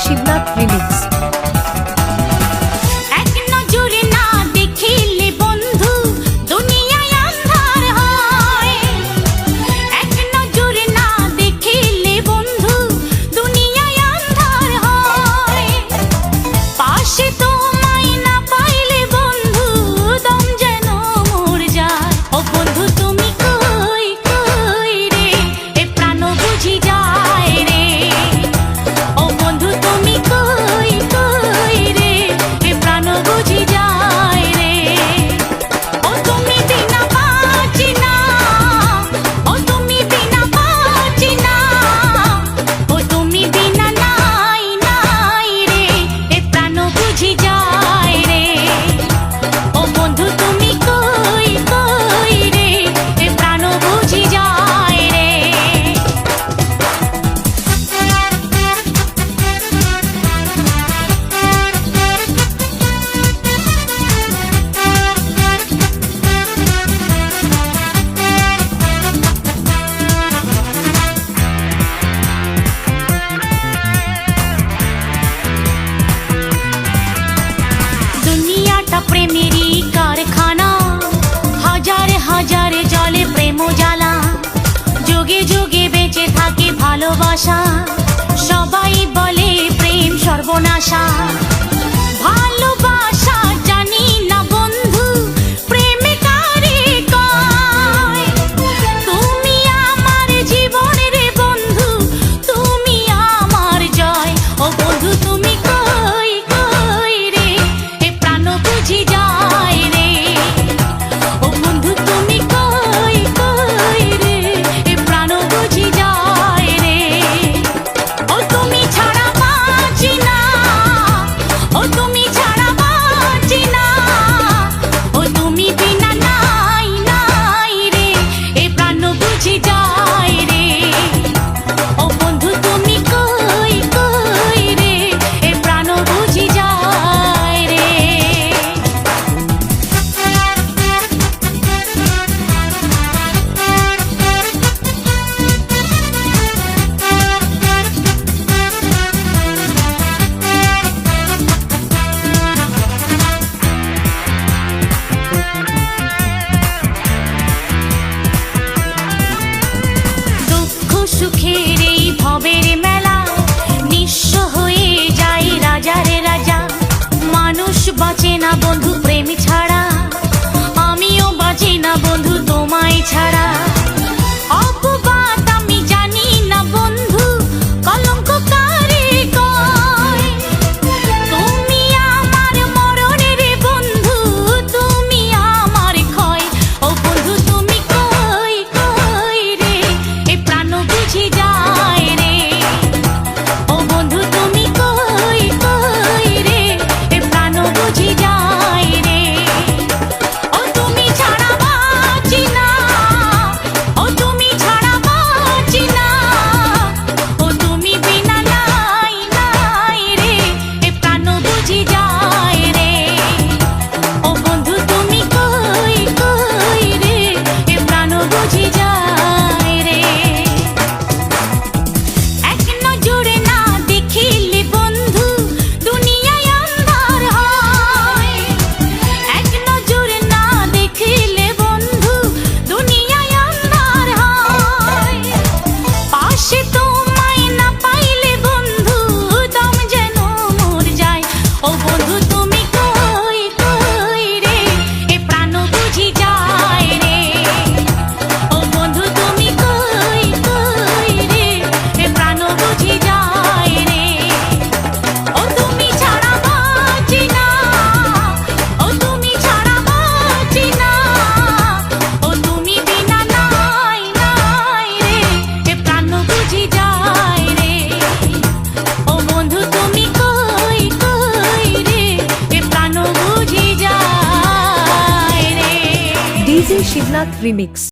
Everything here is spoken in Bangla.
শিবনাথ রিমিক্স। প্রেমেরই কারখানা, হাজারে হাজারে জলে প্রেম জ্বালা, যুগে যুগে বেঁচে থাকে ভালোবাসা, সবাই বলে প্রেম সর্বনাশা। ভালোবাসা জানি না বন্ধু, প্রেমে কারে কয়, তুমি আমার জীবনের বন্ধু, তুমি আমার জয়। ও বন্ধু তুমি কই কই রে, এ প্রাণ বুঝি যায় রে। ও বন্ধু তুমি কই কই রে, এ প্রাণ বুঝি যায় রে। ও তুমি ছাড়া বাঁচি না, ও তুমি ছাড়া বাঁচি না, ও তুমি বিনা নাই নাই রে, এ প্রাণ বুঝি যায় রে। ও বন্ধু তুমি কই কই রে, এ প্রাণ বুঝি যায় রে। দুঃখ সুখের এই ভবের মেলা, নিঃস্ব হয়ে যায় রাজারে রাজা। মানুষ বাঁচে না বন্ধু প্রেম ছাড়া, আমিও বাঁচি না বন্ধু তোমায় ছাড়া। অপবাদ আমি জানি না বন্ধু, কলঙ্ক কারে কয়, তুমি আমার মরণের বন্ধু, তুমি আমার ক্ষয়। ও বন্ধু তুমি কই কই রে, এ প্রাণ বুঝি যায় রে। ও বন্ধু তুমি কই কই রে, এ প্রাণ বুঝি যায় রে। ও তুমি ছাড়া বাঁচি না, ও তুমি ছাড়া বাঁচি না, ও তুমি বিনা নাই নাই রে, এ প্রাণ বুঝি যায় রে। ও বন্ধু তুমি কই কই রে, এ প্রাণ বুঝি যায় রে। এক নজরে না দেখিলে বন্ধু, দুনিয়ায় আন্ধার হয়। এক নজরে না দেখিলে বন্ধু, দুনিয়ায় আন্ধার হয়। পাশে তোমায় না পাইলে বন্ধু, দম যেন মর যায়। ও বন্ধু তুমি কই কই রে, এ প্রাণ বুঝি যায় রে। ও বন্ধু তুমি কই কই রে, এ প্রাণ বুঝি যায় রে। ও তুমি ছাড়া বাঁচি না, ও তুমি ছাড়া বাঁচি না, ও তুমি বিনা নাই নাই রে, এ প্রাণ বুঝি যায় রে। ও বন্ধু তুমি কই কই রে, এ প্রাণ বুঝি যায় রে। DJ Shibnath remix.